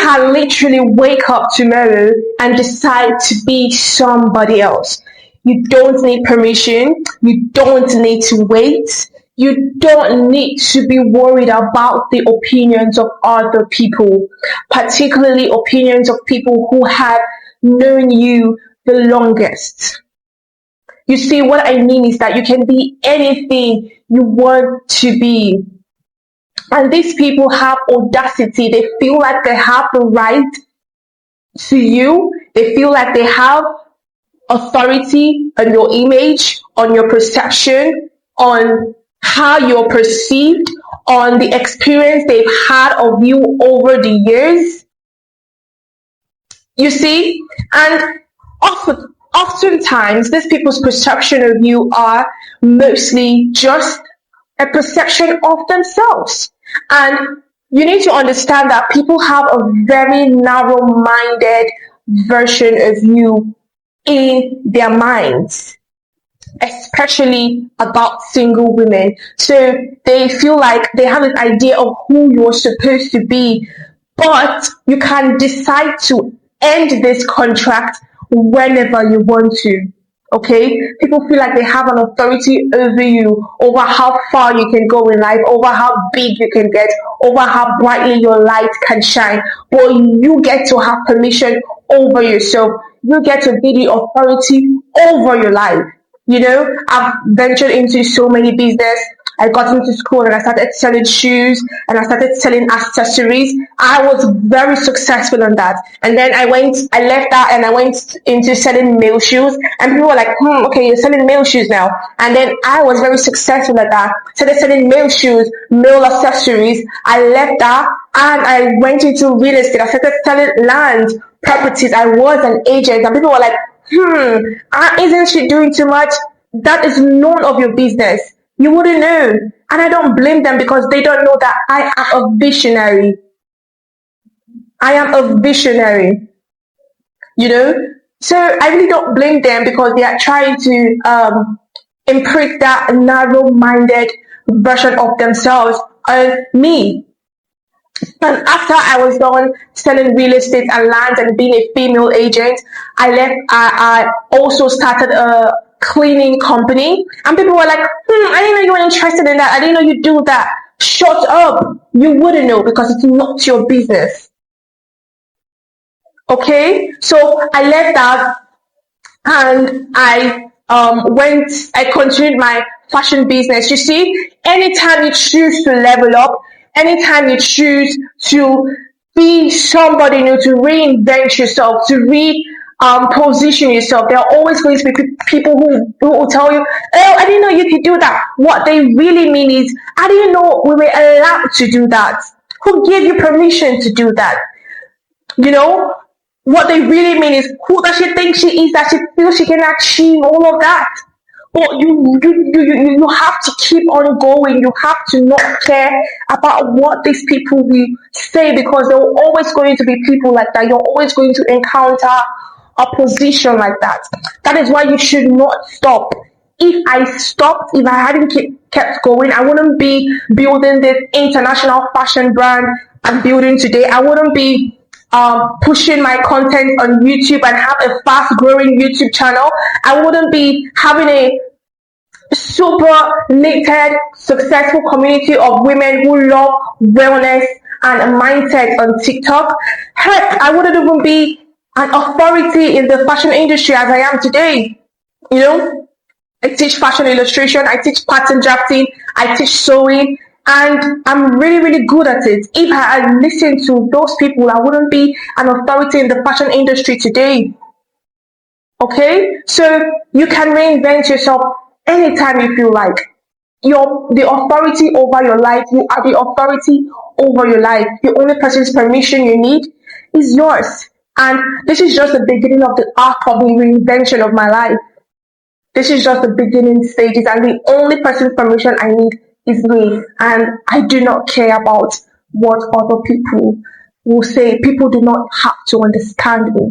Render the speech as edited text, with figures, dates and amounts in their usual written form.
can literally wake up tomorrow and decide to be somebody else. You don't need permission. You don't need to wait. You don't need to be worried about the opinions of other people, particularly opinions of people who have known you the longest. You see, what I mean is that you can be anything you want to be. And these people have audacity. They feel like they have the right to you. They feel like they have authority on your image, on your perception, on how you're perceived, on the experience they've had of you over the years. You see? And oftentimes, these people's perception of you are mostly just a perception of themselves. And you need to understand that people have a very narrow minded version of you in their minds, especially about single women. So they feel like they have an idea of who you're supposed to be, but you can decide to end this contract whenever you want to. Okay? People feel like they have an authority over you, over how far you can go in life, over how big you can get, over how brightly your light can shine. But you get to have permission over yourself. You get to be the authority over your life. You know, I've ventured into so many business. I got into school and I started selling shoes and I started selling accessories. I was very successful on that. And then I left that and I went into selling male shoes. And people were like, okay, you're selling male shoes now. And then I was very successful at that. Started selling male shoes, male accessories. I left that and I went into real estate. I started selling land, properties. I was an agent and people were like, isn't she doing too much? That is none of your business. You wouldn't know. And I don't blame them because they don't know that I am a visionary. I am a visionary. You know? So I really don't blame them because they are trying to imprint that narrow-minded version of themselves on me. And after I was done selling real estate and land and being a female agent, I also started a cleaning company. And people were like, I didn't know you were interested in that. I didn't know you do that. Shut up. You wouldn't know because it's not your business. Okay? So I left that and I continued my fashion business. You see, anytime you choose to level up, anytime you choose to be somebody new, to reinvent yourself, to position yourself, there are always going to be people who will tell you, oh, I didn't know you could do that. What they really mean is, I didn't know we were allowed to do that. Who gave you permission to do that? You know, what they really mean is, who does she think she is that she feels she can achieve all of that? But you have to keep on going. You have to not care about what these people will say because there are always going to be people like that. You're always going to encounter opposition like that. That is why you should not stop. If I hadn't kept going, I wouldn't be building this international fashion brand I'm building today. I wouldn't be pushing my content on YouTube and have a fast growing YouTube channel. I wouldn't be having a super knitted, successful community of women who love wellness and mindset on TikTok. Heck, I wouldn't even be an authority in the fashion industry as I am today. You know, I teach fashion illustration, I teach pattern drafting, I teach sewing, and I'm really, really good at it. If I had listened to those people, I wouldn't be an authority in the fashion industry today. Okay? So you can reinvent yourself anytime you feel like. You're the authority over your life. You are the authority over your life. The only person's permission you need is yours. And this is just the beginning of the arc of the reinvention of my life. This is just the beginning stages, and the only person's permission I need is me. And I do not care about what other people will say. People do not have to understand me.